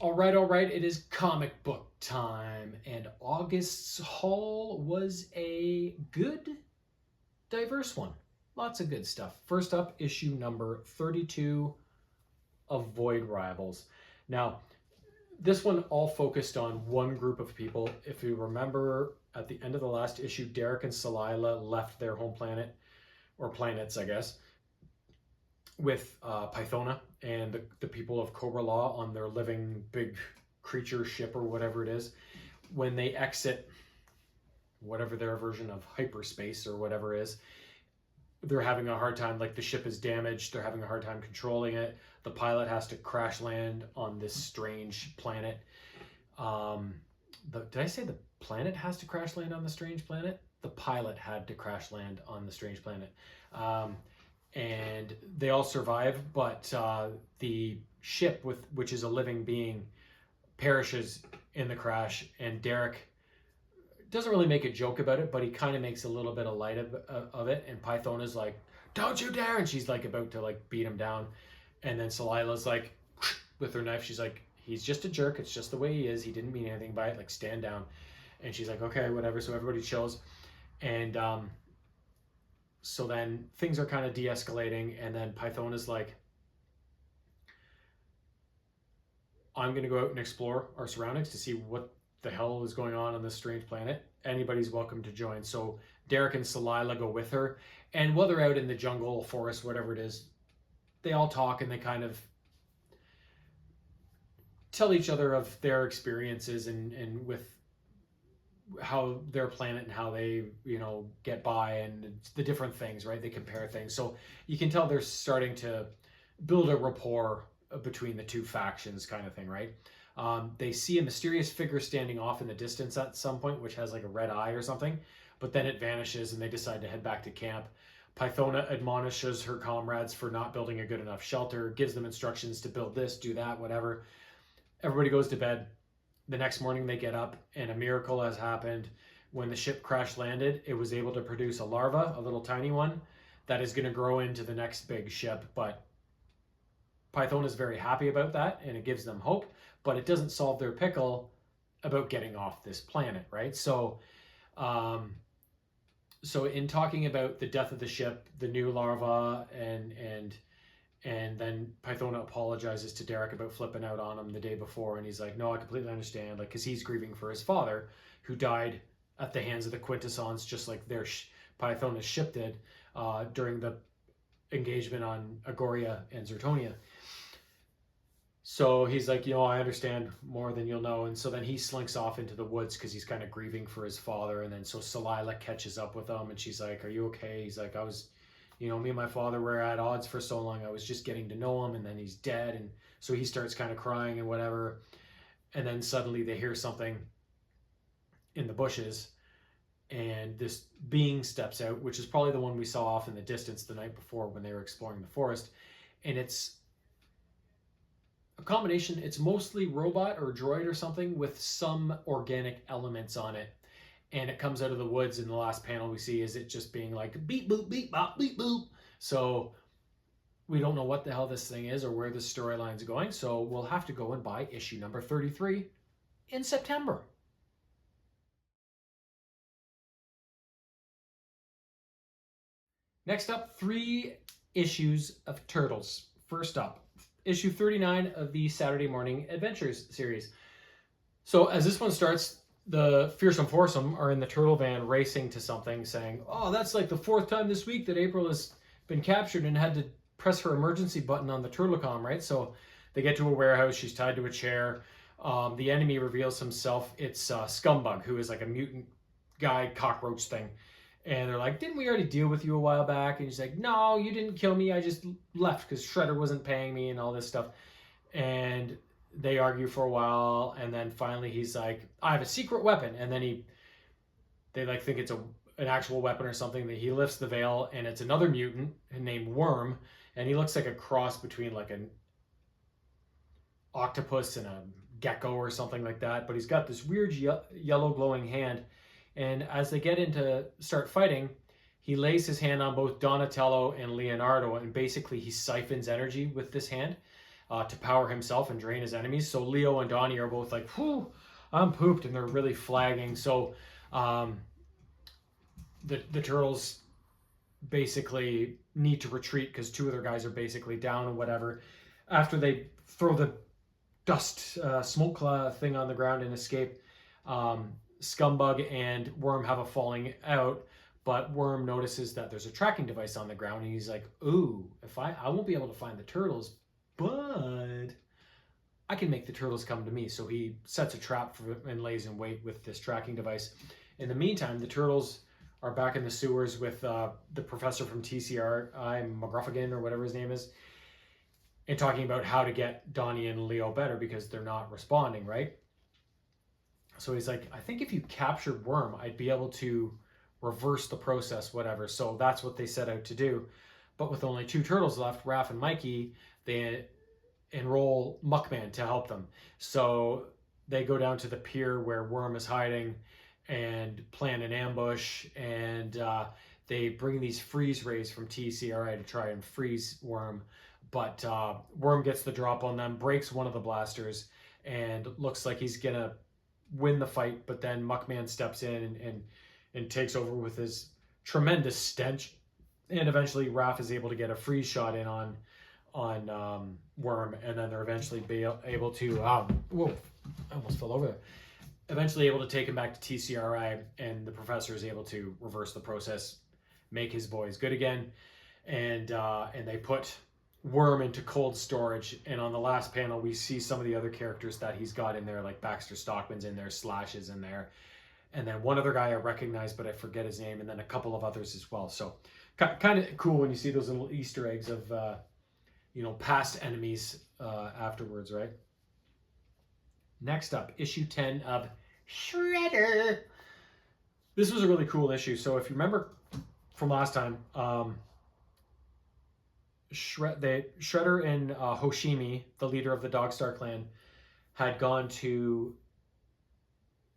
All right, it is comic book time, and August's haul was a good, diverse one. Lots of good stuff. First up, issue number 32 of Void Rivals. Now, this one all focused on one group of people. If you remember, at the end of the last issue, Derek and Salila left their home planet, or planets, I guess, with Pythona and the people of Cobra Law on their living big creature ship or whatever it is. When they exit whatever their version of hyperspace or whatever is, they're having a hard time. Like, the ship is damaged, they're having a hard time controlling it. The pilot has to crash land on this strange planet. Did I say the planet has to crash land on the strange planet? The pilot had to crash land on the strange planet. And they all survive, but the ship, which is a living being, perishes in the crash. And Derek doesn't really make a joke about it, but he kind of makes a little bit of light of it. And Pythona's like, "Don't you dare!" And she's like about to like beat him down. And then Salila's like, with her knife, she's like, "He's just a jerk. It's just the way he is. He didn't mean anything by it. Like, stand down." And she's like, "Okay, whatever." So everybody chills. And so then things are kind of de-escalating, and then Pythona's like, "I'm going to go out and explore our surroundings to see what the hell is going on this strange planet. Anybody's welcome to join." So Derek and Salila go with her, and while they're out in the jungle, forest, whatever it is, they all talk, and they kind of tell each other of their experiences and with how their planet and how they, get by, and the different things, right? They compare things. So you can tell they're starting to build a rapport between the two factions, kind of thing, right? They see a mysterious figure standing off in the distance at some point, which has like a red eye or something, but then it vanishes and they decide to head back to camp. Pythona admonishes her comrades for not building a good enough shelter, gives them instructions to build this, do that, whatever. Everybody goes to bed. The next morning they get up, and a miracle has happened. When the ship crash landed, it was able to produce a larva, a little tiny one, that is going to grow into the next big ship. But Pythona is very happy about that, and it gives them hope, but it doesn't solve their pickle about getting off this planet, right? So in talking about the death of the ship, the new larva, and then Pythona apologizes to Derek about flipping out on him the day before, and he's like, "No, I completely understand," like, because he's grieving for his father, who died at the hands of the Quintessons, just like Pythona's ship did during the engagement on Agoria and Zertonia. So he's like, "I understand more than you'll know." And so then he slinks off into the woods because he's kind of grieving for his father. And then so Salila catches up with him, and she's like, "Are you okay?" He's like, "I was, me and my father were at odds for so long. I was just getting to know him, and then he's dead." And so he starts kind of crying and whatever. And then suddenly they hear something in the bushes, and this being steps out, which is probably the one we saw off in the distance the night before when they were exploring the forest. And it's a combination. It's mostly robot or droid or something with some organic elements on it. And it comes out of the woods. In the last panel we see is it just being like beep boop beep bop beep boop. So we don't know what the hell this thing is or where this storyline's going. So we'll have to go and buy issue number 33 in September. Next up, 3 issues of Turtles. First up, issue 39 of the Saturday Morning Adventures series. So as this one starts, the Fearsome Foursome are in the turtle van racing to something, saying, "Oh, that's like the 4th time this week that April has been captured and had to press her emergency button on the turtlecom," right? So they get to a warehouse. She's tied to a chair. The enemy reveals himself. It's Scumbug, who is like a mutant guy, cockroach thing. And they're like, "Didn't we already deal with you a while back?" And he's like, "No, you didn't kill me. I just left because Shredder wasn't paying me," and all this stuff. And they argue for a while, and then finally he's like, "I have a secret weapon." And then they like think it's an actual weapon or something. That he lifts the veil, and it's another mutant named Worm, and he looks like a cross between like an octopus and a gecko or something like that. But he's got this weird yellow glowing hand. And as they get into start fighting, he lays his hand on both Donatello and Leonardo, and basically he siphons energy with this hand. to power himself and drain his enemies. So Leo and Donnie are both like, whew, I'm pooped, and they're really flagging. So um, the turtles basically need to retreat because two of their guys are basically down or whatever. After they throw the dust smoke thing on the ground and escape, Scumbug and Worm have a falling out. But Worm notices that there's a tracking device on the ground, and he's like, "Ooh, if I won't be able to find the turtles, but I can make the turtles come to me." So he sets a trap for and lays in wait with this tracking device. In the meantime, the turtles are back in the sewers with the professor from TCRI, McGruffagan or whatever his name is, and talking about how to get Donnie and Leo better because they're not responding, right? So he's like, I think if you captured Worm, I'd be able to reverse the process, whatever. So that's what they set out to do. But with only two turtles left, Raph and Mikey, they enroll Muckman to help them. So they go down to the pier where Worm is hiding and plan an ambush, and they bring these freeze rays from TCRI to try and freeze Worm. But Worm gets the drop on them, breaks one of the blasters, and looks like he's gonna win the fight. But then Muckman steps in and takes over with his tremendous stench, and eventually Raph is able to get a freeze shot in on Worm, and then they're eventually able to whoa, I almost fell over there. Eventually able to take him back to TCRI, and the professor is able to reverse the process, make his boys good again, and they put Worm into cold storage. And on the last panel, we see some of the other characters that he's got in there, like Baxter Stockman's in there, Slash is in there, and then one other guy I recognize, but I forget his name, and then a couple of others as well. So kind of cool when you see those little Easter eggs of past enemies afterwards, right? Next up, issue 10 of Shredder. This was a really cool issue. So if you remember from last time, Shredder and Hoshimi, the leader of the Dogstar clan, had gone to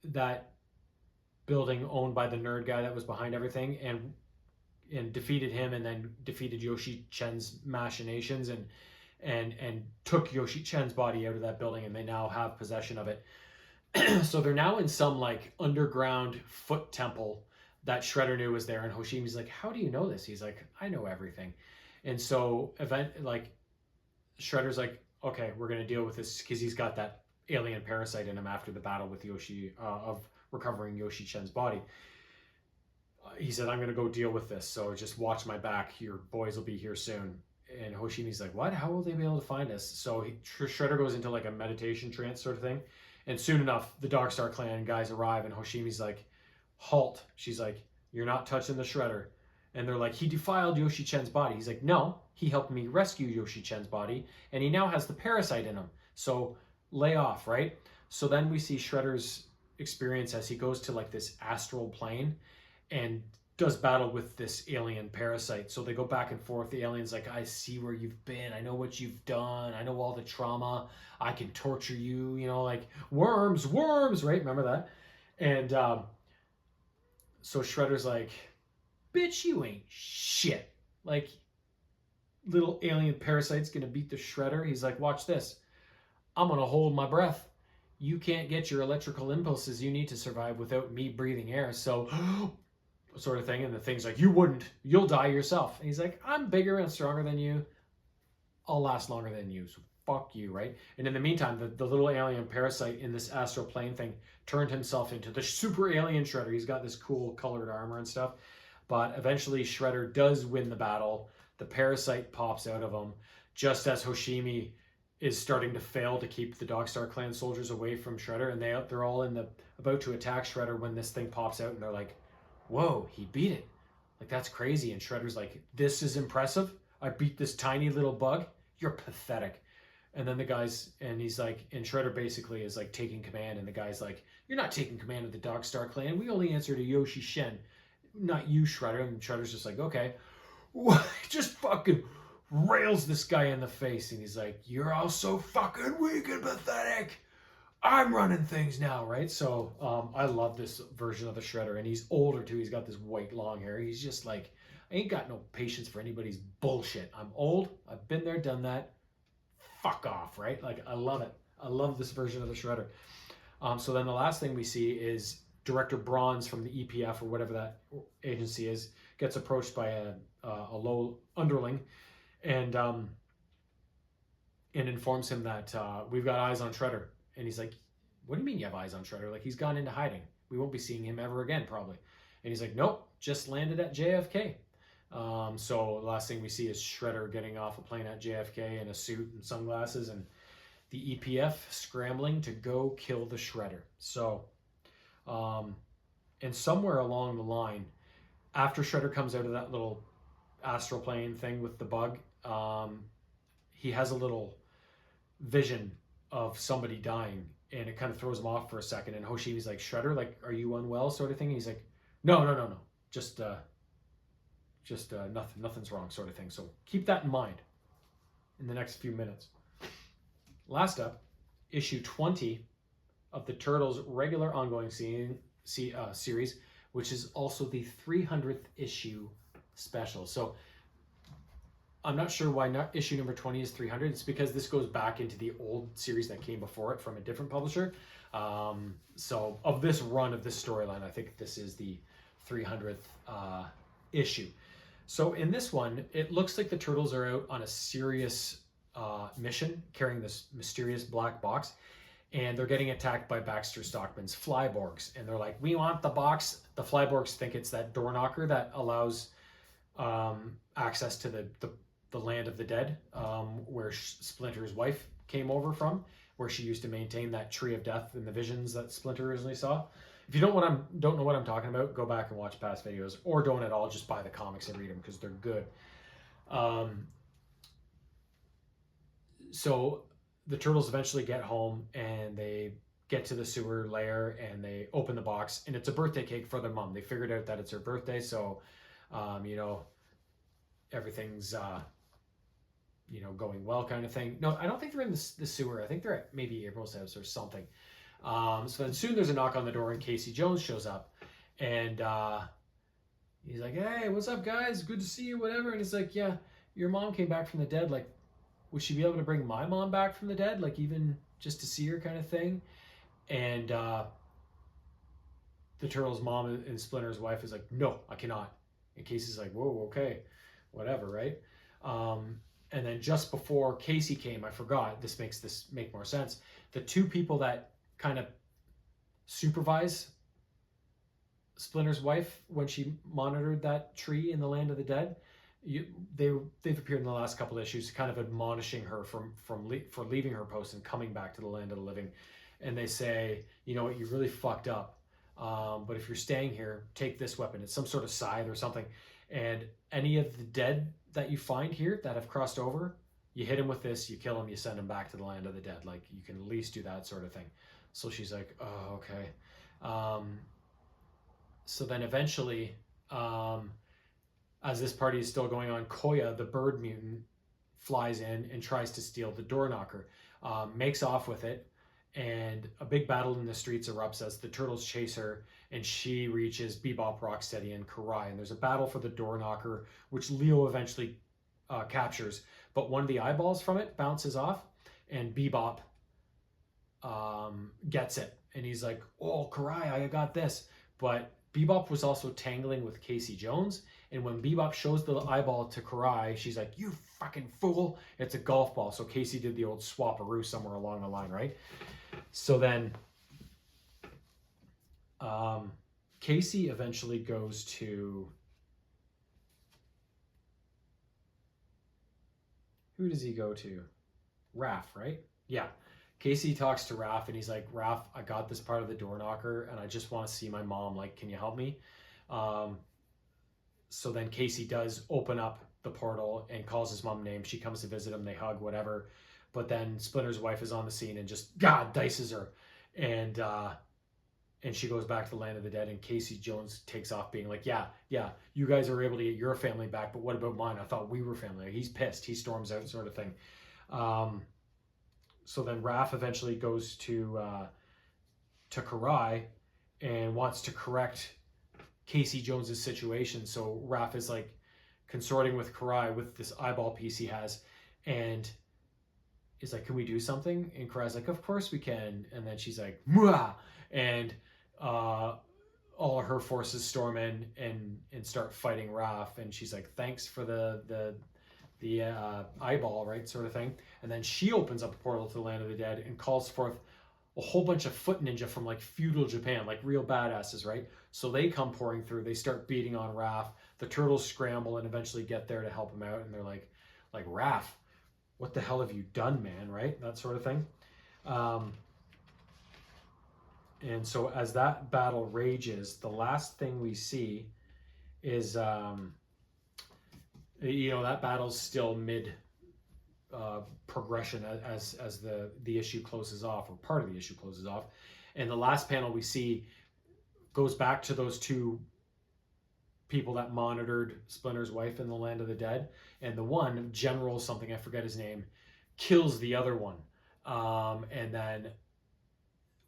that building owned by the nerd guy that was behind everything, and defeated him, and then defeated Yoshi Chen's machinations, and took Yoshi Chen's body out of that building, and they now have possession of it. So they're now in some like underground foot temple that Shredder knew was there, and Hoshimi's like, "How do you know this?" He's like, "I know everything." And so Shredder's like, "Okay, we're gonna deal with this," because he's got that alien parasite in him after the battle with Yoshi of recovering Yoshi Chen's body. He said, "I'm gonna go deal with this, so just watch my back. Your boys will be here soon." And Hoshimi's like, "What? How will they be able to find us?" So Shredder goes into like a meditation trance sort of thing. And soon enough, the Dogstar clan guys arrive, and Hoshimi's like, "Halt." She's like, "You're not touching the Shredder." And they're like, "He defiled Yoshi Chen's body." He's like, "No, he helped me rescue Yoshi Chen's body, and he now has the parasite in him. So lay off," right? So then we see Shredder's experience as he goes to like this astral plane and does battle with this alien parasite. So they go back and forth. The alien's like, "I see where you've been. I know what you've done. I know all the trauma. I can torture you, like worms, right?" Remember that? And so Shredder's like, "Bitch, you ain't shit. Like, little alien parasite's gonna beat the Shredder." He's like, "Watch this. I'm gonna hold my breath. You can't get your electrical impulses you need to survive without me breathing air. So," sort of thing. And the thing's like, "You wouldn't. You'll die yourself." And he's like, "I'm bigger and stronger than you. I'll last longer than you. So fuck you," right? And in the meantime, the little alien parasite in this astral plane thing turned himself into the super alien Shredder. He's got this cool colored armor and stuff. But eventually Shredder does win the battle. The parasite pops out of him just as Hoshimi is starting to fail to keep the Dogstar clan soldiers away from Shredder, and they're all about to attack Shredder when this thing pops out, and they're like, "Whoa, he beat it. Like, that's crazy." And Shredder's like, "This is impressive. I beat this tiny little bug. You're pathetic." And then he's like, and Shredder basically is like taking command, and the guy's like, "You're not taking command of the Dogstar clan. We only answer to Yoshi Shen, not you, Shredder." And Shredder's just like, "Okay." Just fucking rails this guy in the face, and he's like, "You're all so fucking weak and pathetic. I'm running things now," right? So I love this version of the Shredder, and he's older too. He's got this white long hair. He's just like, "I ain't got no patience for anybody's bullshit. I'm old. I've been there, done that. fuck off, right? Like, I love it. I love this version of the Shredder. So then the last thing we see is Director Bronze from the EPF or whatever that agency is gets approached by a low underling and informs him that we've got eyes on Shredder. And he's like, what do you mean you have eyes on Shredder? Like, he's gone into hiding. We won't be seeing him ever again, probably. And he's like, nope, just landed at JFK. So the last thing we see is Shredder getting off a plane at JFK in a suit and sunglasses, and the EPF scrambling to go kill the Shredder. So, and somewhere along the line, after Shredder comes out of that little astral plane thing with the bug, he has a little vision of somebody dying, and it kind of throws him off for a second. And Hoshimi's like, Shredder, like, are you unwell, sort of thing? And he's like, no, just nothing's wrong, sort of thing. So keep that in mind in the next few minutes. Last up, issue 20 of the Turtles regular ongoing series, which is also the 300th issue special. So I'm not sure why not issue number 20 is 300. It's because this goes back into the old series that came before it from a different publisher. So of this run of this storyline, I think this is the 300th issue. So in this one, it looks like the Turtles are out on a serious mission, carrying this mysterious black box, and they're getting attacked by Baxter Stockman's Flyborgs. And they're like, we want the box. The Flyborgs think it's that door knocker that allows access to the land of the dead, where Splinter's wife came over from, where she used to maintain that tree of death in the visions that Splinter originally saw. If you don't know what I'm talking about, go back and watch past videos, or don't at all, just buy the comics and read them because they're good. So the Turtles eventually get home and they get to the sewer lair and they open the box, and it's a birthday cake for their mom. They figured out that it's her birthday, so everything's going well, kind of thing. No, I don't think they're in the sewer. I think they're at maybe April's house or something. So then soon there's a knock on the door and Casey Jones shows up, and he's like, hey, what's up, guys? Good to see you, whatever. And he's like, yeah, your mom came back from the dead. Like, would she be able to bring my mom back from the dead? Like, even just to see her, kind of thing. And the Turtles' mom and Splinter's wife is like, no, I cannot. And Casey's like, whoa, okay, whatever, right? And then just before Casey came, I forgot, this makes this make more sense. The two people that kind of supervise Splinter's wife when she monitored that tree in the land of the dead, they've appeared in the last couple of issues, kind of admonishing her for leaving her post and coming back to the land of the living. And they say, you know what, you really fucked up. But if you're staying here, take this weapon. It's some sort of scythe or something. And any of the dead that you find here that have crossed over, you hit them with this, you kill them, you send them back to the land of the dead. Like, you can at least do that sort of thing. So she's like, oh, okay. So then eventually, as this party is still going on, Koya, the bird mutant, flies in and tries to steal the door knocker, makes off with it, and a big battle in the streets erupts as the Turtles chase her, and she reaches Bebop, Rocksteady, and Karai. And there's a battle for the door knocker, which Leo eventually captures, but one of the eyeballs from it bounces off, and Bebop gets it, and he's like, oh, Karai, I got this. But Bebop was also tangling with Casey Jones, and when Bebop shows the eyeball to Karai, she's like, you fucking fool, it's a golf ball. So Casey did the old swap-a-roo somewhere along the line, right? So then Casey eventually goes to, who does he go to? Raph, right? Yeah. Casey talks to Raph, and he's like, Raph, I got this part of the door knocker, and I just want to see my mom. Like, can you help me? So then Casey does open up the portal and calls his mom name. She comes to visit him. They hug, whatever. But then Splinter's wife is on the scene and just, God, dices her. And she goes back to the land of the dead, and Casey Jones takes off being like, yeah, you guys are able to get your family back, but what about mine? I thought we were family. He's pissed. He storms out, sort of thing. So then Raph eventually goes to Karai and wants to correct Casey Jones's situation. So Raph is like consorting with Karai with this eyeball piece he has, and is like, can we do something? And Karai's like, of course we can. And then she's like, Mwah! And uh, all of her forces storm in and start fighting Raph. And she's like, thanks for the eyeball, right, sort of thing. And then she opens up a portal to the land of the dead and calls forth a whole bunch of foot ninja from like feudal Japan, like real badasses, right? So they come pouring through. They start beating on Raph. The turtles scramble and eventually get there to help him out. And they're like Raph, what the hell have you done, man? Right? That sort of thing. And so as that battle rages, the last thing we see is, that battle's still mid progression as the issue closes off, or part of the issue closes off. And the last panel we see goes back to those two people that monitored Splinter's wife in the Land of the Dead. And the one, General something, I forget his name, kills the other one. And then,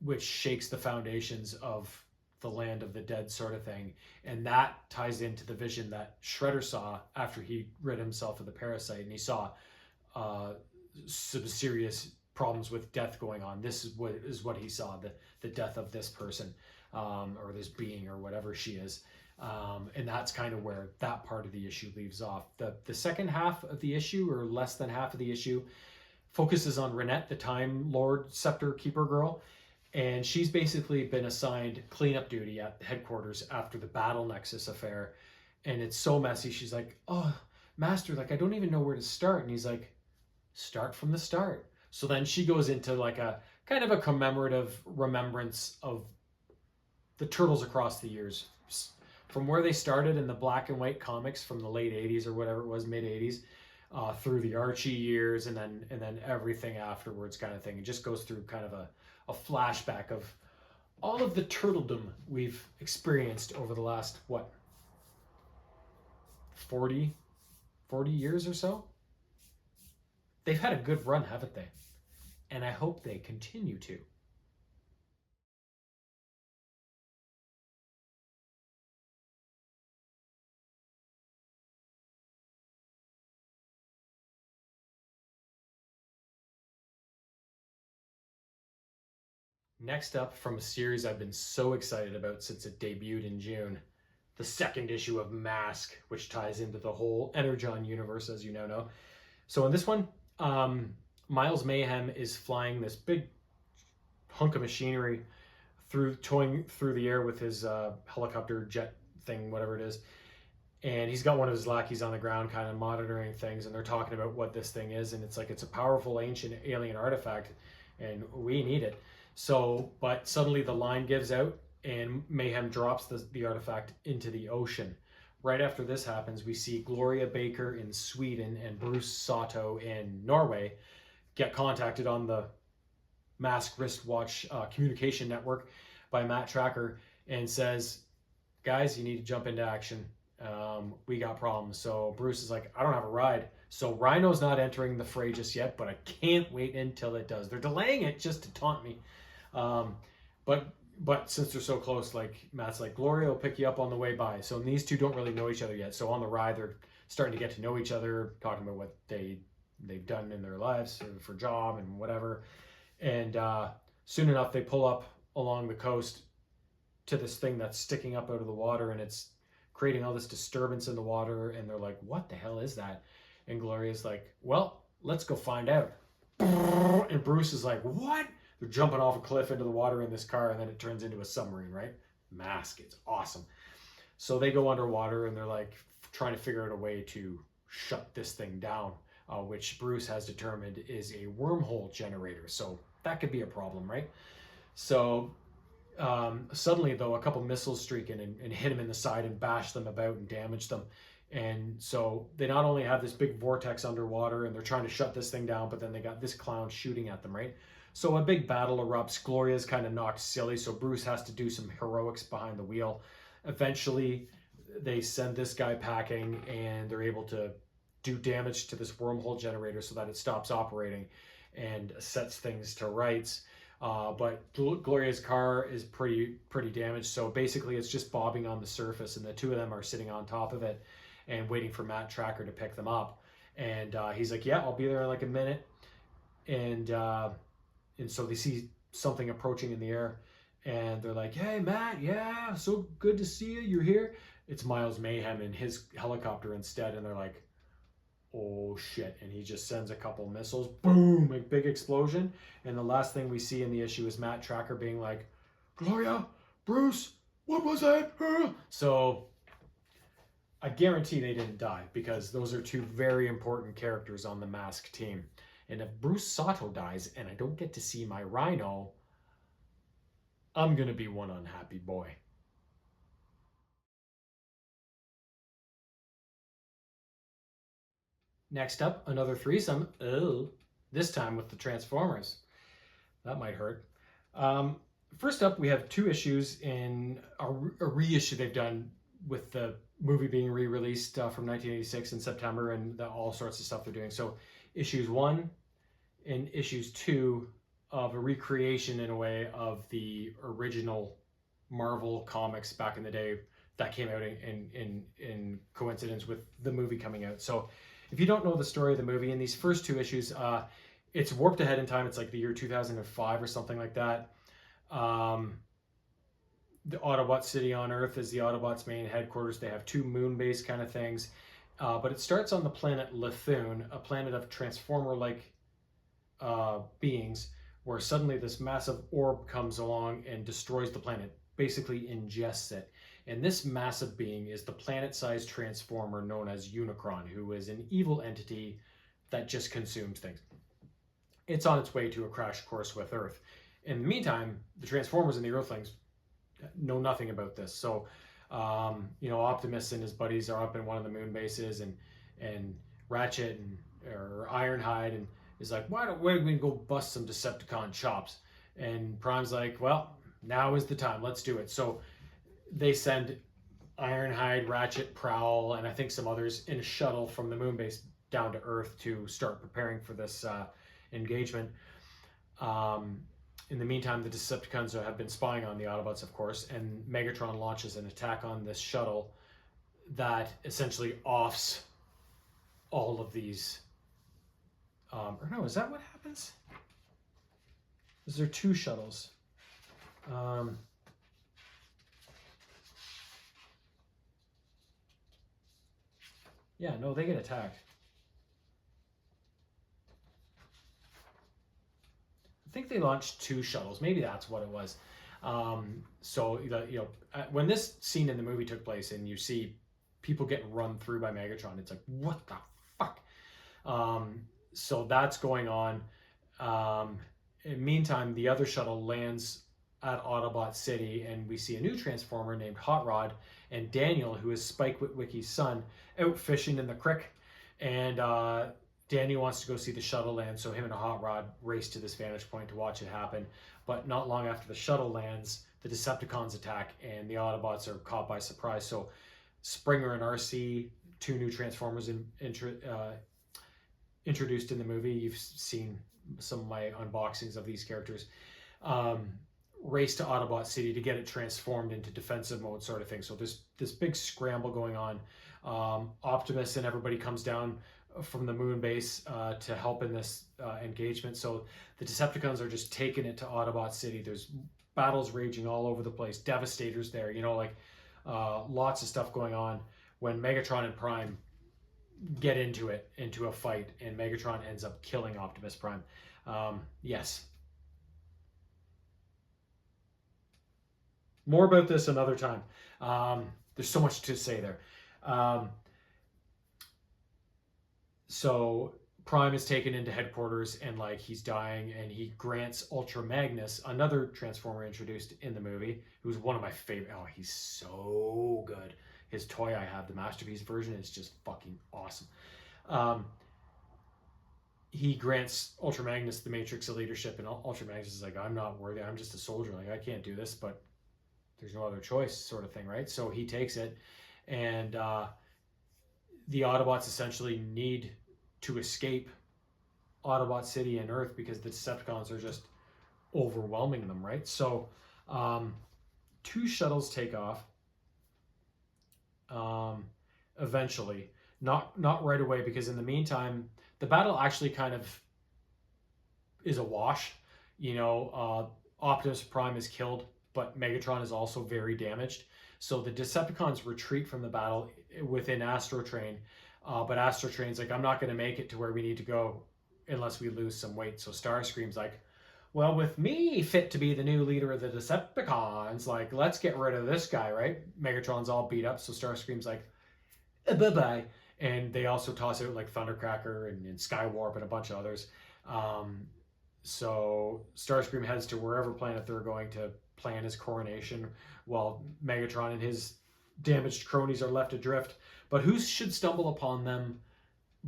which shakes the foundations of the Land of the Dead sort of thing. And that ties into the vision that Shredder saw after he rid himself of the parasite. And he saw some serious problems with death going on. This is what he saw, the death of this person, or this being, or whatever she is. And that's kind of where that part of the issue leaves off. The second half of the issue, or less than half of the issue, focuses on Renette, the Time Lord Scepter Keeper girl. And she's basically been assigned cleanup duty at headquarters after the Battle Nexus affair. And it's so messy. She's like, oh, Master, like, I don't even know where to start. And he's like, start from the start. So then she goes into like a kind of a commemorative remembrance of the Turtles across the years, from where they started in the black and white comics from the late 80s or whatever it was, mid 80s, through the Archie years, and then everything afterwards, kind of thing. It just goes through kind of a flashback of all of the turtledom we've experienced over the last, 40 years or so. They've had a good run, haven't they? And I hope they continue to. Next up, from a series I've been so excited about since it debuted in June, the second issue of M.A.S.K, which ties into the whole Energon universe, as you now know. So in this one, Miles Mayhem is flying this big hunk of machinery towing through the air with his helicopter jet thing, whatever it is. And he's got one of his lackeys on the ground kind of monitoring things, and they're talking about what this thing is. And it's like, it's a powerful ancient alien artifact, and we need it. So, but suddenly the line gives out, and Mayhem drops the artifact into the ocean. Right after this happens, we see Gloria Baker in Sweden and Bruce Sato in Norway get contacted on the M.A.S.K wristwatch communication network by Matt Tracker, and says, guys, you need to jump into action. We got problems. So Bruce is like, I don't have a ride. So Rhino's not entering the fray just yet, but I can't wait until it does. They're delaying it just to taunt me. But since they're so close, like Matt's like, Gloria will pick you up on the way by. So these two don't really know each other yet. So on the ride, they're starting to get to know each other, talking about what they've done in their lives for job and whatever. And soon enough, they pull up along the coast to this thing that's sticking up out of the water, and it's creating all this disturbance in the water. And they're like, what the hell is that? And Gloria's like, well, let's go find out. And Bruce is like, what? They're jumping off a cliff into the water in this car, and then it turns into a submarine, right? M.A.S.K, it's awesome. So they go underwater, and they're like trying to figure out a way to shut this thing down, which Bruce has determined is a wormhole generator. So that could be a problem, right? So suddenly, though, a couple missiles streak in and hit him in the side and bash them about and damage them. And so they not only have this big vortex underwater, and they're trying to shut this thing down, but then they got this clown shooting at them, right? So a big battle erupts. Gloria's kind of knocked silly, so Bruce has to do some heroics behind the wheel. Eventually, they send this guy packing, and they're able to do damage to this wormhole generator so that it stops operating and sets things to rights. But Gloria's car is pretty damaged, so basically it's just bobbing on the surface, and the two of them are sitting on top of it and waiting for Matt Tracker to pick them up. And he's like, yeah, I'll be there in like a minute. and so they see something approaching in the air, and they're like, "Hey, Matt, yeah, so good to see you. You're here." It's Miles Mayhem in his helicopter instead, and they're like, "Oh shit!" And he just sends a couple missiles, boom, a big explosion, and the last thing we see in the issue is Matt Tracker being like, "Gloria, Bruce, what was that?" So I guarantee they didn't die because those are two very important characters on the M.A.S.K team. And if Bruce Sato dies and I don't get to see my Rhino, I'm going to be one unhappy boy. Next up, another threesome. Oh, this time with the Transformers. That might hurt. Um, First up, we have two issues in a reissue they've done with the movie being re-released from 1986 in September, and all sorts of stuff they're doing. So issues 1 and issues 2 of a recreation in a way of the original Marvel comics back in the day that came out in coincidence with the movie coming out. So if you don't know the story of the movie, in these first two issues, it's warped ahead in time. It's like the year 2005 or something like that. The Autobot city on Earth is the Autobots' main headquarters. They have two moon-based kind of things. But it starts on the planet Lethune, a planet of Transformer-like beings, where suddenly this massive orb comes along and destroys the planet, basically ingests it. And this massive being is the planet-sized Transformer known as Unicron, who is an evil entity that just consumes things. It's on its way to a crash course with Earth. In the meantime, the Transformers and the Earthlings know nothing about this. So, Optimus and his buddies are up in one of the moon bases, and Ratchet or Ironhide and is like, why don't we go bust some Decepticon chops? And Prime's like, well, now is the time. Let's do it. So they send Ironhide, Ratchet, Prowl, and I think some others in a shuttle from the moon base down to Earth to start preparing for this engagement. In the meantime, the Decepticons have been spying on the Autobots, of course, and Megatron launches an attack on this shuttle that essentially offs all of these. Or no, is that what happens? Is there two shuttles? Yeah, no, they get attacked. I think they launched two shuttles. Maybe that's what it was. When this scene in the movie took place and you see people getting run through by Megatron, it's like, what the fuck? So that's going on. In the meantime, the other shuttle lands at Autobot City, and we see a new Transformer named Hot Rod and Daniel, who is Spike Witwicky's son, out fishing in the creek. And Daniel wants to go see the shuttle land, so him and a Hot Rod race to this vantage point to watch it happen. But not long after the shuttle lands, the Decepticons attack, and the Autobots are caught by surprise. So Springer and RC, two new Transformers introduced in the movie. You've seen some of my unboxings of these characters. Race to Autobot City to get it transformed into defensive mode, sort of thing. So there's this big scramble going on. Optimus and everybody comes down from the moon base to help in this engagement. So the Decepticons are just taking it to Autobot City. There's battles raging all over the place. Devastators there, lots of stuff going on. When Megatron and Prime get into a fight, and Megatron ends up killing Optimus Prime. Yes. More about this another time. There's so much to say there. So Prime is taken into headquarters and he's dying, and he grants Ultra Magnus, another Transformer introduced in the movie, who's one of my favorite. Oh, he's so good. His toy I have, the Masterpiece version, is just fucking awesome. He grants Ultra Magnus the Matrix of leadership, and Ultra Magnus is like, I'm not worthy. I'm just a soldier. I can't do this, but there's no other choice, sort of thing, right? So he takes it, and the Autobots essentially need to escape Autobot City and Earth because the Decepticons are just overwhelming them, right? So two shuttles take off eventually, not right away, because in the meantime, the battle actually kind of is a wash. Optimus Prime is killed, but Megatron is also very damaged. So the Decepticons retreat from the battle within Astrotrain, but Astrotrain's like, I'm not going to make it to where we need to go unless we lose some weight. So Starscream's like, well, with me fit to be the new leader of the Decepticons, like, let's get rid of this guy, right? Megatron's all beat up, so Starscream's like, bye bye. And they also toss out like Thundercracker and Skywarp and a bunch of others. Um, so Starscream heads to wherever planet they're going to plan his coronation, while Megatron and his damaged cronies are left adrift. But who should stumble upon them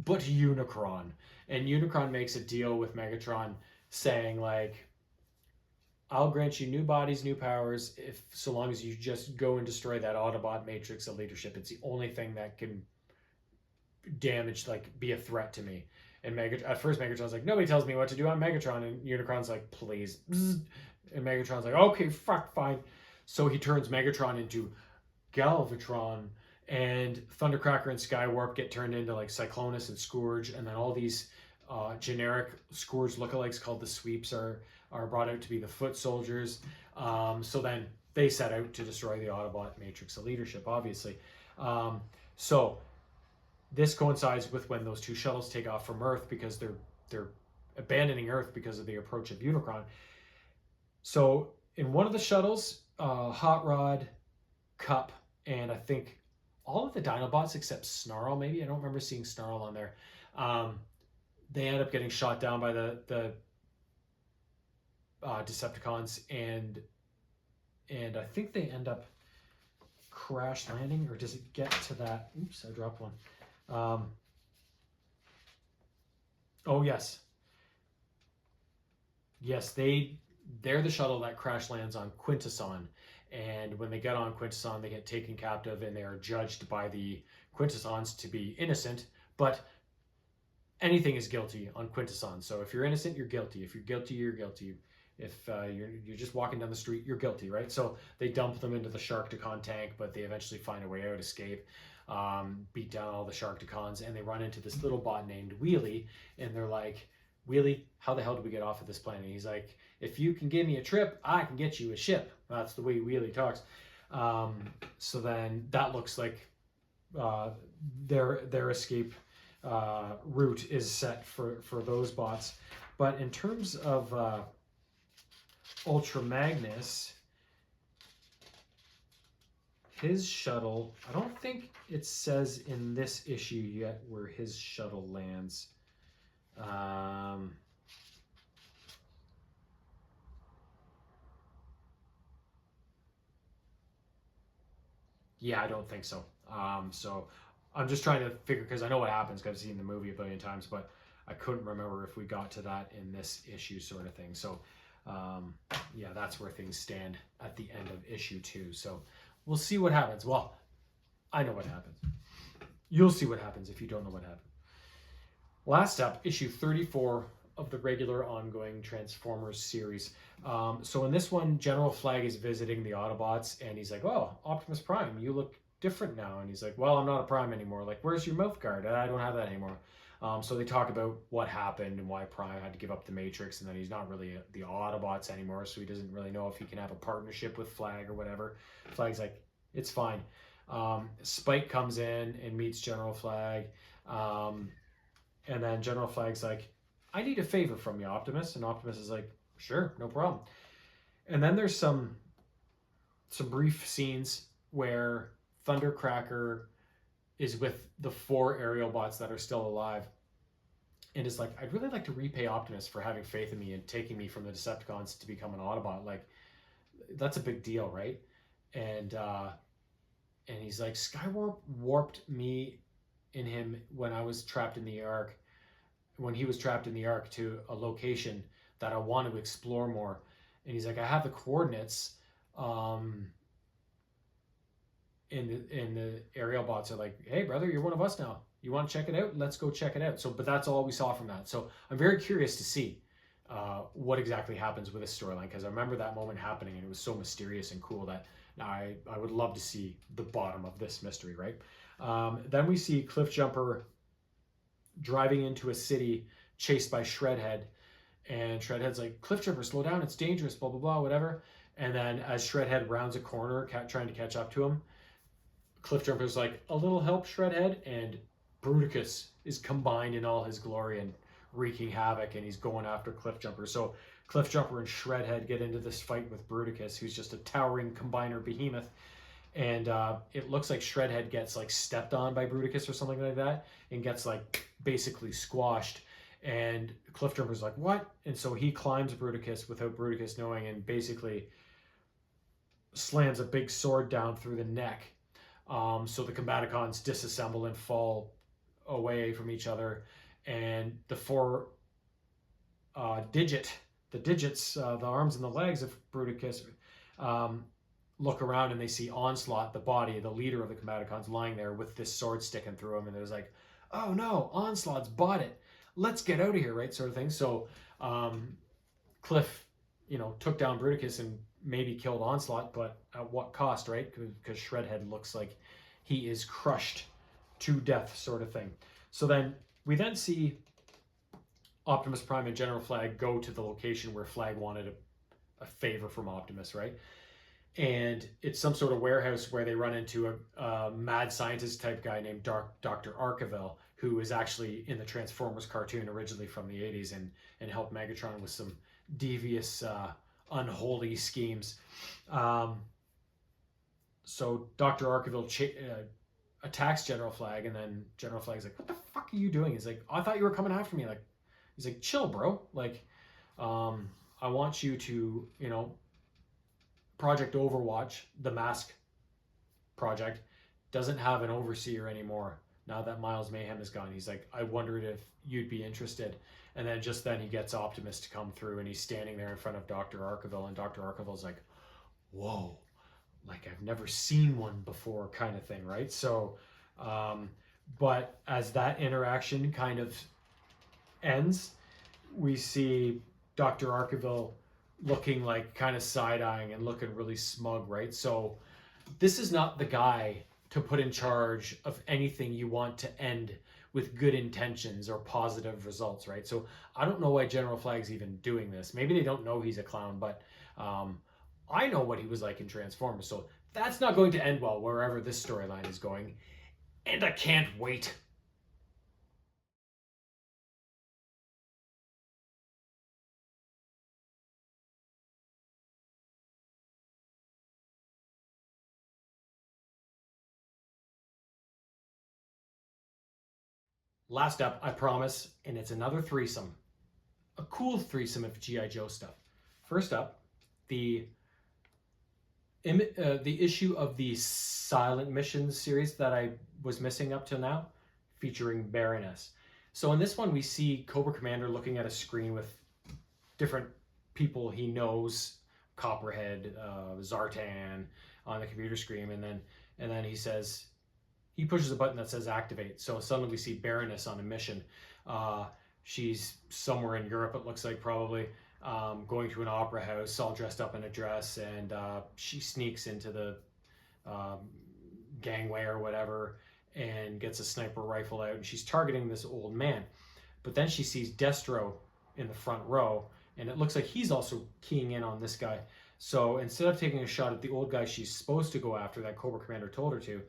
but Unicron? And Unicron makes a deal with Megatron saying, like, I'll grant you new bodies, new powers, if so long as you just go and destroy that Autobot matrix of leadership. It's the only thing that can damage, like, be a threat to me. And at first Megatron's like, nobody tells me what to do. I'm Megatron. And Unicron's like, please. And Megatron's like, okay, fuck, fine. So he turns Megatron into Galvatron, and Thundercracker and Skywarp get turned into like Cyclonus and Scourge, and then all these generic Scourge lookalikes called the Sweeps are brought out to be the Foot Soldiers. So then they set out to destroy the Autobot matrix of leadership, obviously. So this coincides with when those two shuttles take off from Earth, because they're abandoning Earth because of the approach of Unicron. So in one of the shuttles, Hot Rod, Cup, and I think all of the Dinobots except Snarl, maybe. I don't remember seeing Snarl on there. They end up getting shot down by the Decepticons, and I think they end up crash landing, or does it get to that? Oops, I dropped one. Oh yes, they're the shuttle that crash lands on Quintesson, and when they get on Quintesson, they get taken captive, and they are judged by the Quintessons to be innocent, but anything is guilty on Quintesson. So if you're innocent, you're guilty. If you're guilty, you're guilty. If you're just walking down the street, you're guilty, right? So they dump them into the Sharkticon tank, but they eventually find a way out, escape, beat down all the Sharkticons, and they run into this little bot named Wheelie, and they're like, Wheelie, how the hell do we get off of this planet? And he's like, if you can give me a trip, I can get you a ship. That's the way Wheelie talks. So then that looks like their escape route is set for those bots. But in terms of Ultra Magnus, his shuttle, I don't think it says in this issue yet where his shuttle lands. Yeah, I don't think so. So I'm just trying to figure, because I know what happens because I've seen the movie a billion times, but I couldn't remember if we got to that in this issue, sort of thing. So yeah, that's where things stand at the end of issue 2. So we'll see what happens. Well, I know what happens. You'll see what happens if you don't know what happened. Last up, issue 34 of the regular ongoing Transformers series. So in this one, General Flag is visiting the Autobots, and he's like, oh, Optimus Prime, you look different now. And he's like, well, I'm not a Prime anymore. Like, where's your mouth guard? I don't have that anymore. So they talk about what happened and why Prime had to give up the Matrix, and that he's not really the Autobots anymore, so he doesn't really know if he can have a partnership with Flag or whatever. Flag's like, it's fine. Spike comes in and meets General Flag, and then General Flag's like, I need a favor from you, Optimus. And Optimus is like, sure, no problem. And then there's some brief scenes where Thundercracker is with the 4 aerial bots that are still alive, and is like, I'd really like to repay Optimus for having faith in me and taking me from the Decepticons to become an Autobot. Like, that's a big deal, right? And he's like, Skywarp warped me in him when I was trapped in the Ark, when he was trapped in the Ark, to a location that I want to explore more. And he's like, I have the coordinates. And the aerial bots are like, hey brother, you're one of us now. You want to check it out? Let's go check it out. So, but that's all we saw from that. So I'm very curious to see what exactly happens with this storyline, because I remember that moment happening and it was so mysterious and cool that I would love to see the bottom of this mystery, right? Then we see Cliffjumper driving into a city chased by Shredhead, And Shredhead's like, Cliff Jumper, slow down, it's dangerous, blah, blah, blah, whatever. And then as Shredhead rounds a corner, trying to catch up to him, Cliff Jumper's like, a little help, Shredhead. And Bruticus is combined in all his glory and wreaking havoc, and he's going after Cliff Jumper. So Cliff Jumper and Shredhead get into this fight with Bruticus, who's just a towering combiner behemoth. And it looks like Shredhead gets like stepped on by Bruticus or something like that, and gets like basically squashed. And Cliff Jumper's like, what? And so he climbs Bruticus without Bruticus knowing, and basically slams a big sword down through the neck. So the Combaticons disassemble and fall away from each other, and the digits, the arms and the legs of Bruticus, look around and they see Onslaught, the body, the leader of the Combaticons, lying there with this sword sticking through him, and there's like, oh no, Onslaught's bought it. Let's get out of here, right? Sort of thing. So Cliff, took down Bruticus and maybe killed Onslaught, but at what cost, right? Because Shredhead looks like he is crushed to death, sort of thing. So then we see Optimus Prime and General Flag go to the location where Flag wanted a favor from Optimus, right? And it's some sort of warehouse where they run into a mad scientist type guy named Dr. Arkeville, who is actually in the Transformers cartoon originally from the 80s and helped Megatron with some devious, unholy schemes. So Dr. Arkeville attacks General Flag, and then General Flag's like, what the fuck are you doing? He's like, oh, I thought you were coming after me. Like, he's like, chill, bro. Like, I want you to, Project Overwatch, the M.A.S.K project, doesn't have an overseer anymore now that Miles Mayhem is gone. He's like, I wondered if you'd be interested. And then just then he gets Optimus to come through, and he's standing there in front of Dr. Arkeville, and Dr. Arkeville's like, whoa, like I've never seen one before, kind of thing, right? So, but as that interaction kind of ends, we see Dr. Arkeville looking like kind of side-eyeing and looking really smug, right? So this is not the guy to put in charge of anything you want to end with good intentions or positive results, right? So I don't know why General Flag's even doing this. Maybe they don't know he's a clown, but I know what he was like in Transformers, so that's not going to end well wherever this storyline is going, and I can't wait. Last up, I promise, and it's another threesome. A cool threesome of G.I. Joe stuff. First up, the issue of the Silent Missions series that I was missing up till now, featuring Baroness. So in this one, we see Cobra Commander looking at a screen with different people he knows, Copperhead, Zartan, on the computer screen, and then he pushes a button that says activate. So suddenly we see Baroness on a mission. She's somewhere in Europe, it looks like, probably, going to an opera house, all dressed up in a dress, and she sneaks into the gangway or whatever and gets a sniper rifle out, and she's targeting this old man. But then she sees Destro in the front row, and it looks like he's also keying in on this guy. So instead of taking a shot at the old guy she's supposed to go after, that Cobra Commander told her to,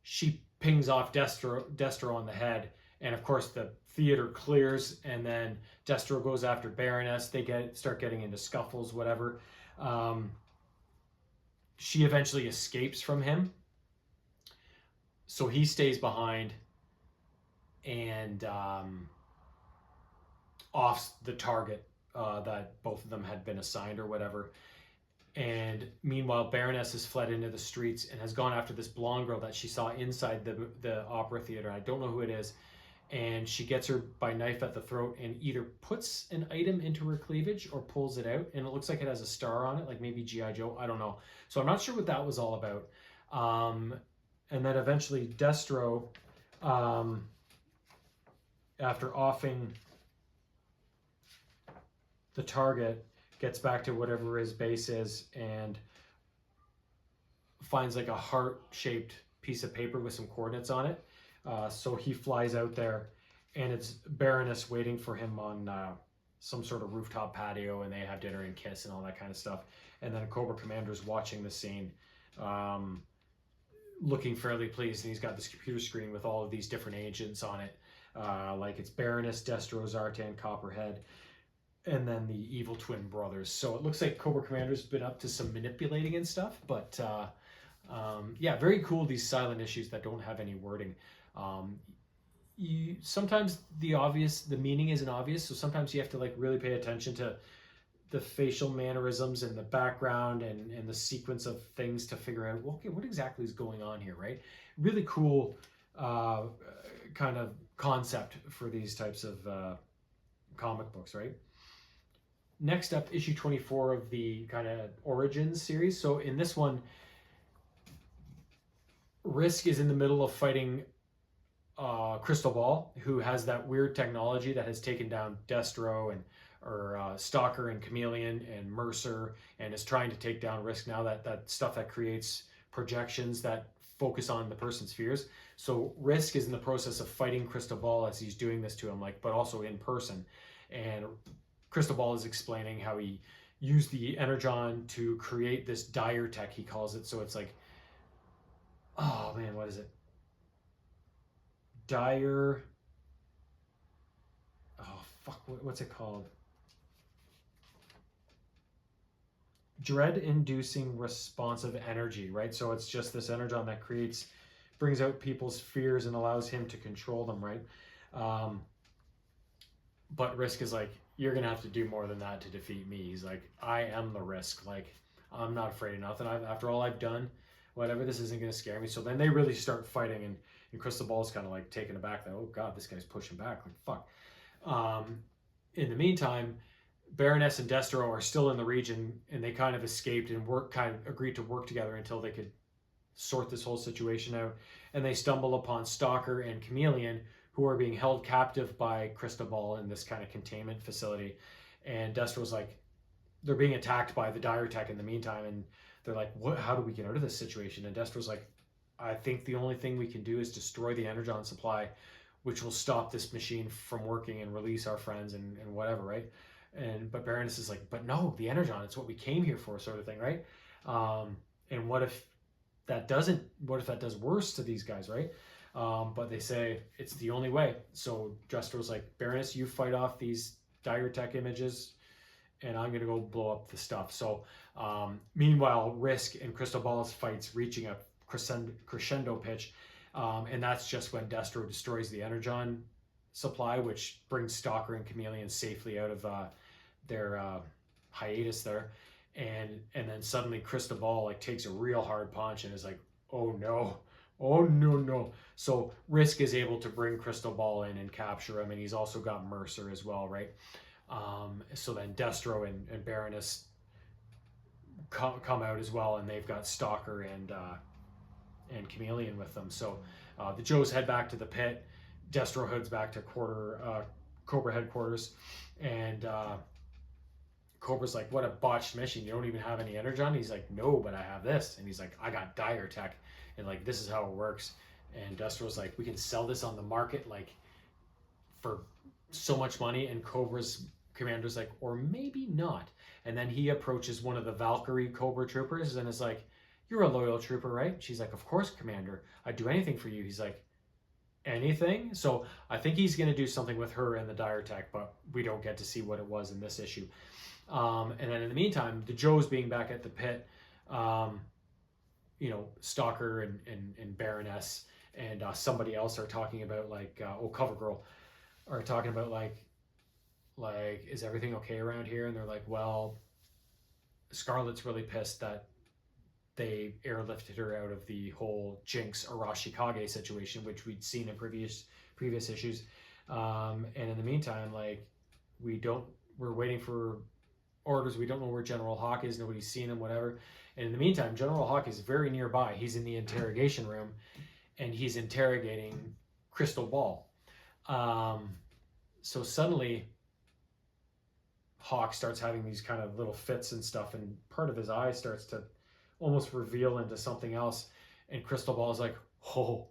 she pings off Destro on the head, and of course the theater clears, and then Destro goes after Baroness. They start getting into scuffles, whatever. She eventually escapes from him, so he stays behind and offs the target that both of them had been assigned or whatever. And meanwhile, Baroness has fled into the streets and has gone after this blonde girl that she saw inside the opera theater. I don't know who it is. And she gets her by knife at the throat and either puts an item into her cleavage or pulls it out. And it looks like it has a star on it, like maybe G.I. Joe. I don't know. So I'm not sure what that was all about. And then eventually Destro, after offing the target, gets back to whatever his base is and finds like a heart-shaped piece of paper with some coordinates on it. So he flies out there, and it's Baroness waiting for him on some sort of rooftop patio, and they have dinner and kiss and all that kind of stuff. And then Cobra Commander's watching the scene, um, looking fairly pleased, and he's got this computer screen with all of these different agents on it. Like it's Baroness, Destro, Zartan, Copperhead, and then the evil twin brothers. So it looks like Cobra Commander's been up to some manipulating and stuff, but yeah, very cool. These silent issues that don't have any wording. Um, sometimes the meaning isn't obvious, so sometimes you have to like really pay attention to the facial mannerisms and the background and the sequence of things to figure out, well, okay, what exactly is going on here, right? Really cool uh, kind of concept for these types of comic books, right? Next up, issue 24 of the kind of Origins series. So in this one, Risk is in the middle of fighting Crystal Ball, who has that weird technology that has taken down Destro and Stalker and Chameleon and Mercer, and is trying to take down Risk now. That stuff that creates projections that focus on the person's fears. So Risk is in the process of fighting Crystal Ball as he's doing this to him, like, but also in person. And Crystal Ball is explaining how he used the Energon to create this dire tech, he calls it. So it's like, oh man, what is it? Dire. Oh fuck, what's it called? Dread-inducing responsive energy, right? So it's just this energon that brings out people's fears and allows him to control them, right? But Risk is like, you're gonna have to do more than that to defeat me. He's like, I am the Risk. Like, I'm not afraid of nothing. After all I've done, whatever, this isn't gonna scare me. So then they really start fighting, and Crystal Ball's kind of like taken aback that, oh god, this guy's pushing back. Like, fuck. In the meantime, Baroness and Destro are still in the region, and they kind of escaped and agreed to work together until they could sort this whole situation out. And they stumble upon Stalker and Chameleon, who are being held captive by Crystal Ball in this kind of containment facility. And Destro's like, they're being attacked by the dire tech in the meantime, and they're like, what? How do we get out of this situation? And Destro's like, I think the only thing we can do is destroy the energon supply, which will stop this machine from working and release our friends and whatever, right? But Baroness is like, but no, the energon, it's what we came here for, sort of thing, right? And what if that does worse to these guys, right? But they say it's the only way. So Destro's like, Baroness, you fight off these dire tech images, and I'm gonna go blow up the stuff. So meanwhile, Risk and Crystal Ball's fights reaching a crescendo pitch, and that's just when Destro destroys the energon supply, which brings Stalker and Chameleon safely out of their hiatus there. And then suddenly Crystal Ball like takes a real hard punch and is like, oh no, oh no. So Risk is able to bring Crystal Ball in and capture him, and he's also got Mercer as well, right? So then Destro and Baroness come out as well, and they've got Stalker and Chameleon with them. So the Joes head back to the pit. Destro heads back to Cobra headquarters, and Cobra's like, what a botched mission. You don't even have any energon? He's like, no, but I have this. And he's like, I got dire tech, and like, this is how it works. And Destro's like, we can sell this on the market like for so much money. And Cobra's commander's like, or maybe not. And then he approaches one of the Valkyrie Cobra troopers and is like, you're a loyal trooper, right? She's like, of course, Commander. I'd do anything for you. He's like, anything? So I think he's going to do something with her and the dire tech, but we don't get to see what it was in this issue. And then in the meantime, the Joes being back at the pit, Stalker and Baroness and somebody else are talking about like, CoverGirl are talking about like, is everything okay around here? And they're like, well, Scarlet's really pissed that they airlifted her out of the whole Jinx Arashikage situation, which we'd seen in previous issues. And in the meantime, like, we're waiting for orders. We don't know where General Hawk is. Nobody's seen him, whatever. And in the meantime, General Hawk is very nearby. He's in the interrogation room, and he's interrogating Crystal Ball. So suddenly, Hawk starts having these kind of little fits and stuff, and part of his eye starts to almost reveal into something else. And Crystal Ball is like, oh,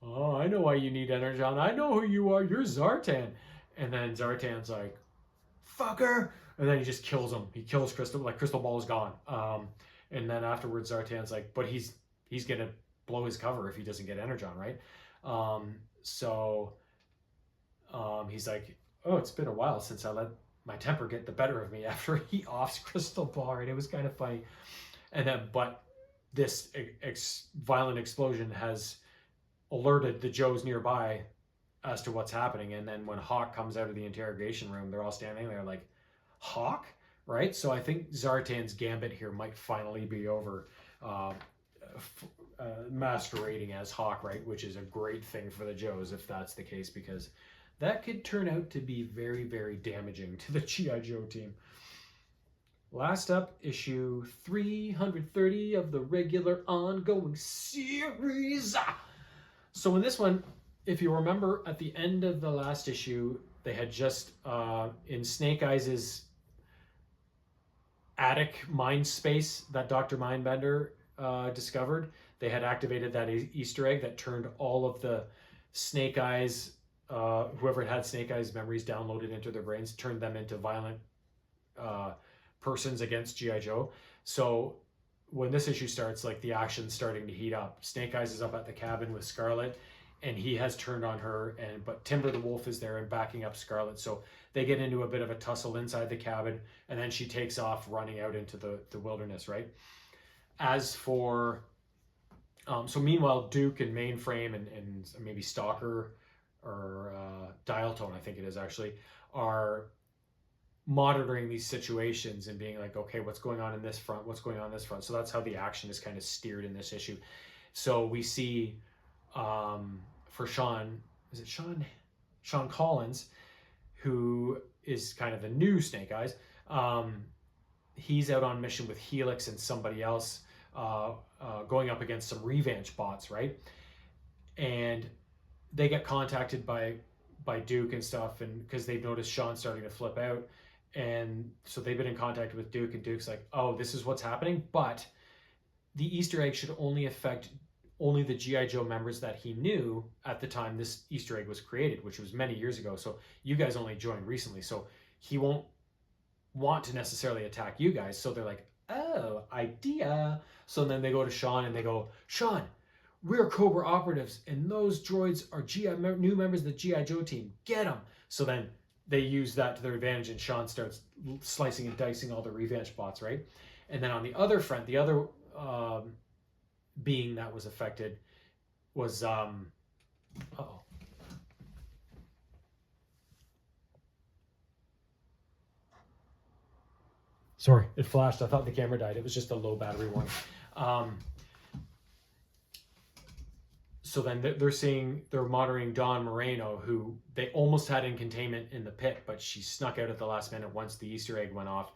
I know why you need Energon. I know who you are. You're Zartan. And then Zartan's like, fucker, and then he just kills him. He kills Crystal, like Crystal Ball is gone. And then afterwards, Zartan's like, but he's gonna blow his cover if he doesn't get Energon, right? So he's like, oh, it's been a while since I let my temper get the better of me after he offs Crystal Ball, and it was kind of funny. And then, but this violent explosion has alerted the Joes nearby as to what's happening. And then when Hawk comes out of the interrogation room, they're all standing there like, Hawk? Right? So I think Zartan's gambit here might finally be over, masquerading as Hawk, right? Which is a great thing for the Joes if that's the case, because that could turn out to be very, very damaging to the G.I. Joe team. Last up, issue 330 of the regular ongoing series. So in this one, if you remember, at the end of the last issue, they had just, in Snake Eyes' attic mind space that Dr. Mindbender discovered, they had activated that Easter egg that turned all of the Snake Eyes, whoever had Snake Eyes memories downloaded into their brains, turned them into violent persons against G.I. Joe. So when this issue starts, like the action's starting to heat up. Snake Eyes is up at the cabin with Scarlet, and he has turned on her, but Timber the Wolf is there and backing up Scarlet. So they get into a bit of a tussle inside the cabin, and then she takes off running out into the wilderness, right? As for, so meanwhile, Duke and Mainframe and maybe Stalker or Dial Tone, I think it is actually, are monitoring these situations and being like, okay, what's going on in this front? What's going on in this front? So that's how the action is kind of steered in this issue. So we see, for Sean, is it Sean Collins, who is kind of the new Snake Eyes. He's out on mission with Helix and somebody else, going up against some revenge bots, right? And they get contacted by Duke and stuff, and because they've noticed Sean starting to flip out, and so they've been in contact with Duke, and Duke's like, oh, this is what's happening, but the Easter egg should only affect only the G.I. Joe members that he knew at the time this Easter egg was created, which was many years ago. So you guys only joined recently, so he won't want to necessarily attack you guys. So they're like, oh, idea. So then they go to Sean and they go, Sean, we're Cobra operatives, and those droids are new members of the G.I. Joe team. Get them. So then they use that to their advantage, and Sean starts slicing and dicing all the revenge bots, right? And then on the other front, the other being that was affected was, uh-oh. Sorry, it flashed. I thought the camera died. It was just a low battery one. So then they're monitoring Dawn Moreno, who they almost had in containment in the pit, but she snuck out at the last minute once the Easter egg went off.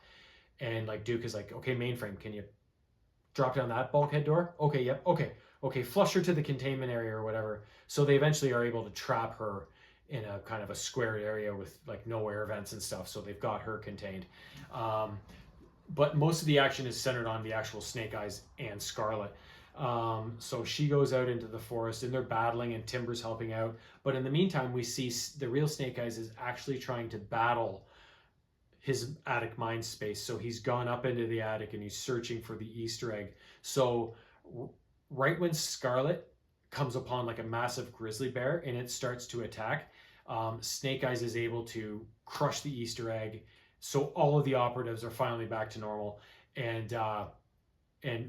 And like Duke is like, okay, Mainframe, can you drop down that bulkhead door? Okay, yep, okay, flush her to the containment area or whatever. So they eventually are able to trap her in a kind of a square area with like no air vents and stuff. So they've got her contained. But most of the action is centered on the actual Snake Eyes and Scarlet. So she goes out into the forest and they're battling, and Timber's helping out. But in the meantime, we see the real Snake Eyes is actually trying to battle his attic mind space. So he's gone up into the attic and he's searching for the Easter egg. So right when Scarlet comes upon like a massive grizzly bear and it starts to attack, Snake Eyes is able to crush the Easter egg. So all of the operatives are finally back to normal. And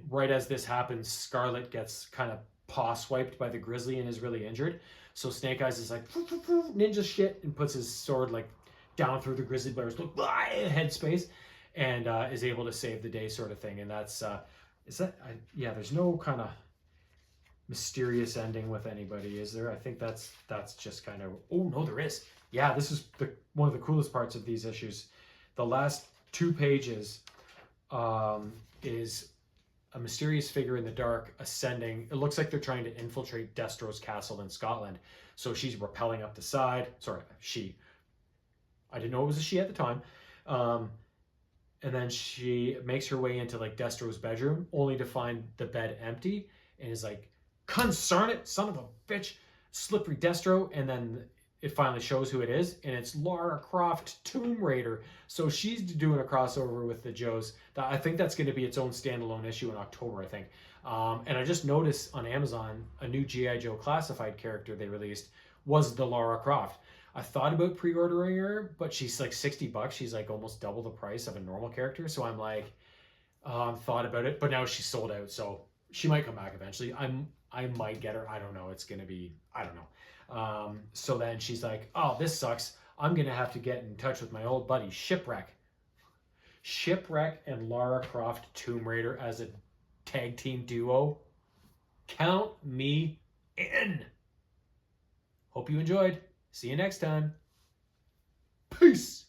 right as this happens, Scarlet gets kind of paw swiped by the grizzly and is really injured. So Snake Eyes is like, ninja shit, and puts his sword like down through the grizzly bear's headspace, and is able to save the day, sort of thing. And that's yeah, there's no kind of mysterious ending with anybody, is there? I think that's just kind of, oh no, there is. Yeah, this is one of the coolest parts of these issues. The last 2 pages is a mysterious figure in the dark ascending. It looks like they're trying to infiltrate Destro's castle in Scotland. So she's rappelling up the side. Sorry, she. I didn't know it was a she at the time. And then she makes her way into like Destro's bedroom, only to find the bed empty, and is like, concern it, son of a bitch, slippery Destro. And then it finally shows who it is, and it's Lara Croft Tomb Raider. So she's doing a crossover with the Joes. I think that's going to be its own standalone issue in October, I think. And I just noticed on Amazon a new G.I. Joe classified character they released was the Lara Croft. I thought about pre-ordering her, but she's like $60. She's like almost double the price of a normal character. So I'm like, thought about it, but now she's sold out. So she might come back eventually. I might get her. I don't know. It's gonna be, I don't know. So then she's like, oh, this sucks. I'm gonna have to get in touch with my old buddy Shipwreck. Shipwreck and Lara Croft Tomb Raider as a tag team duo. Count me in. Hope you enjoyed. See you next time. Peace.